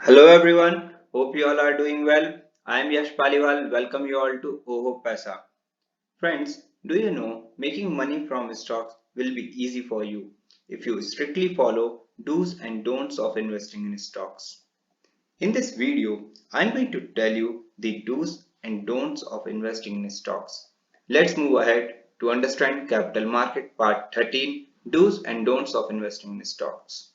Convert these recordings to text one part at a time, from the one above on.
Hello everyone, hope you all are doing well. I am Yash Paliwal, welcome you all to ohho Paisa. Friends, do you know making money from stocks will be easy for you if you strictly follow do's and don'ts of investing in stocks. In this video, I am going to tell you the do's and don'ts of investing in stocks. Let's move ahead to understand Capital Market Part 13 Do's and Don'ts of Investing in Stocks.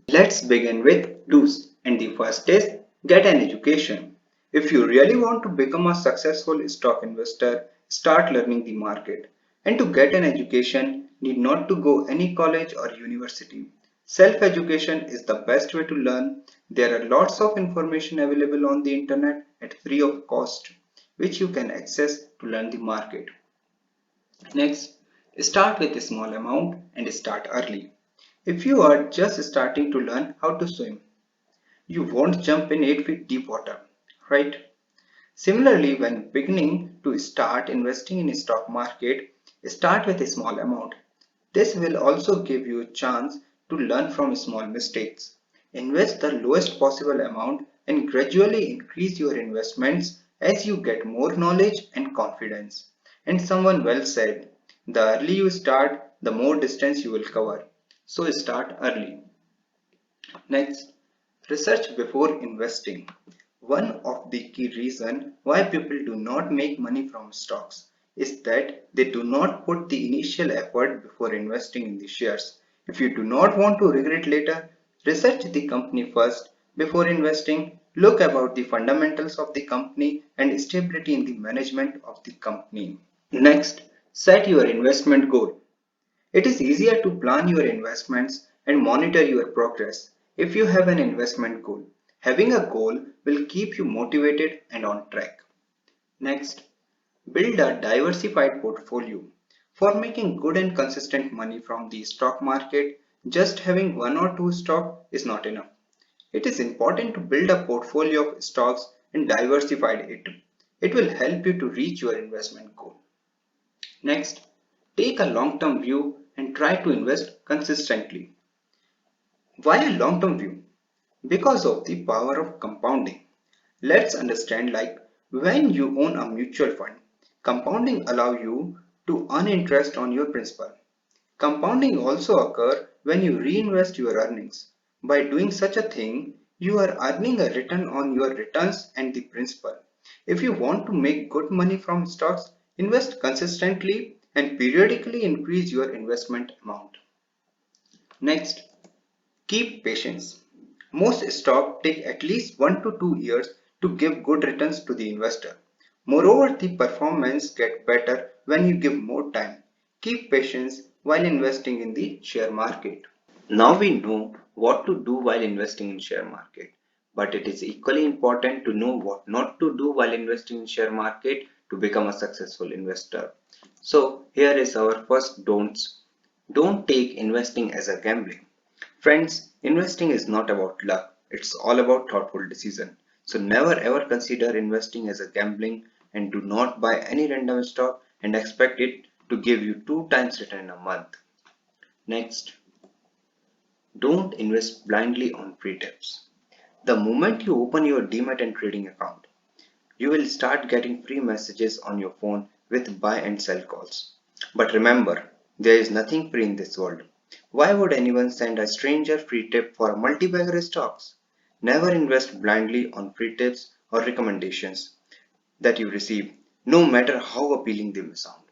Let's begin with do's, and the first is get an education. If you really want to become a successful stock investor, start learning the market. And to get an education, need not to go any college or university. Self-education is the best way to learn. There are lots of information available on the internet at free of cost, which you can access to learn the market. Next, start with a small amount and start early. If you are just starting to learn how to swim, you won't jump in 8 feet deep water, right? Similarly, when beginning to start investing in a stock market, start with a small amount. This will also give you a chance to learn from small mistakes. Invest the lowest possible amount and gradually increase your investments as you get more knowledge and confidence. And someone well said, the early you start, the more distance you will cover. So start early. Next, research before investing. One of the key reasons why people do not make money from stocks is that they do not put the initial effort before investing in the shares. If you do not want to regret later, research the company first before investing. Look about the fundamentals of the company and stability in the management of the company. Next, set your investment goal. It is easier to plan your investments and monitor your progress if you have an investment goal. Having a goal will keep you motivated and on track. Next, build a diversified portfolio. For making good and consistent money from the stock market, just having one or two stocks is not enough. It is important to build a portfolio of stocks and diversify it. It will help you to reach your investment goal. Next, take a long-term view and try to invest consistently. Why a long-term view? Because of the power of compounding. Let's understand like when you own a mutual fund, compounding allow you to earn interest on your principal. Compounding also occur when you reinvest your earnings. By doing such a thing, you are earning a return on your returns and the principal. If you want to make good money from stocks, invest consistently and periodically increase your investment amount. Next, keep patience. Most stocks take at least 1 to 2 years to give good returns to the investor. Moreover, the performance gets better when you give more time. Keep patience while investing in the share market. Now we know what to do while investing in share market, but it is equally important to know what not to do while investing in share market to become a successful investor. So here is our first don'ts. Don't take investing as a gambling. Friends, investing is not about luck. It's all about thoughtful decision. So never ever consider investing as a gambling and do not buy any random stock and expect it to give you 2 times return in a month. Next, don't invest blindly on free tips. The moment you open your Demat and trading account, you will start getting free messages on your phone with buy and sell calls. But remember, there is nothing free in this world. Why would anyone send a stranger free tip for multi-bagger stocks? Never invest blindly on free tips or recommendations that you receive, no matter how appealing they may sound.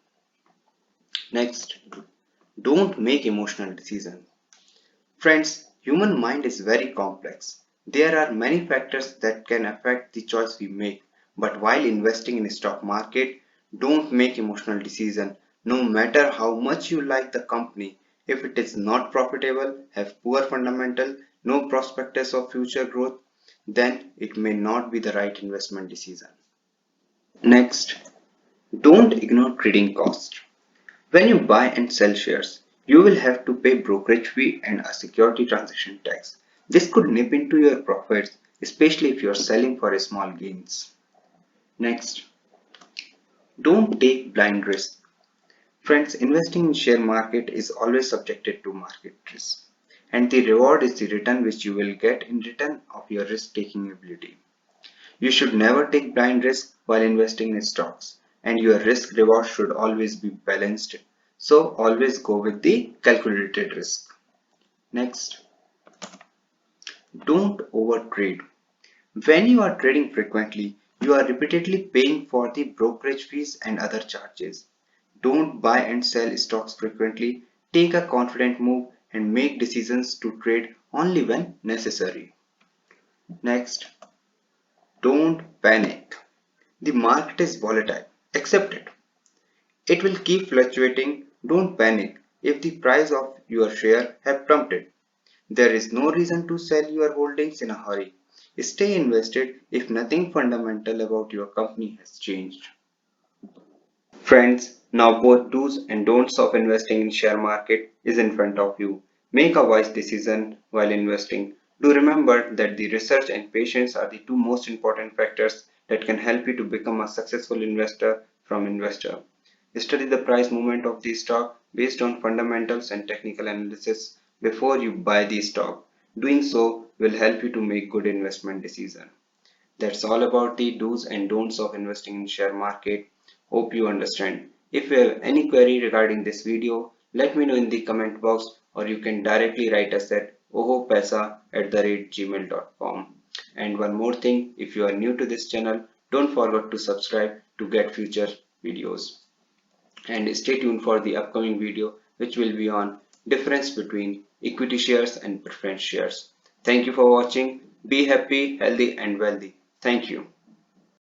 Next, don't make emotional decisions. Friends, human mind is very complex. There are many factors that can affect the choice we make. But while investing in the stock market, don't make emotional decisions. No matter how much you like the company, if it is not profitable, have poor fundamental, no prospectus of future growth, then it may not be the right investment decision. Next, don't ignore trading costs. When you buy and sell shares, you will have to pay brokerage fee and a security transaction tax. This could nip into your profits, especially if you are selling for small gains. Next, don't take blind risk. Friends, investing in share market is always subjected to market risk. and the reward is the return which you will get in return of your risk-taking ability. You should never take blind risk while investing in stocks, and your risk reward should always be balanced. So always go with the calculated risk. Next, don't overtrade. When you are trading frequently, you are repeatedly paying for the brokerage fees and other charges. Don't buy and sell stocks frequently. Take a confident move and make decisions to trade only when necessary. Next, don't panic. The market is volatile. Accept it. It will keep fluctuating. Don't panic if the price of your share have plummeted. There is no reason to sell your holdings in a hurry. Stay invested if nothing fundamental about your company has changed. Friends, now both do's and don'ts of investing in share market is in front of you. Make a wise decision while investing. Do remember that the research and patience are the two most important factors that can help you to become a successful investor from investor. Study the price movement of the stock based on fundamentals and technical analysis before you buy the stock. Doing so will help you to make good investment decisions. That's all about the do's and don'ts of investing in share market. Hope you understand. If you have any query regarding this video, let me know in the comment box, or you can directly write us at ohhopaisa@gmail.com. And one more thing, if you are new to this channel, don't forget to subscribe to get future videos. And stay tuned for the upcoming video, which will be on difference between equity shares and preference shares. Thank you for watching. Be happy, healthy and wealthy. Thank you.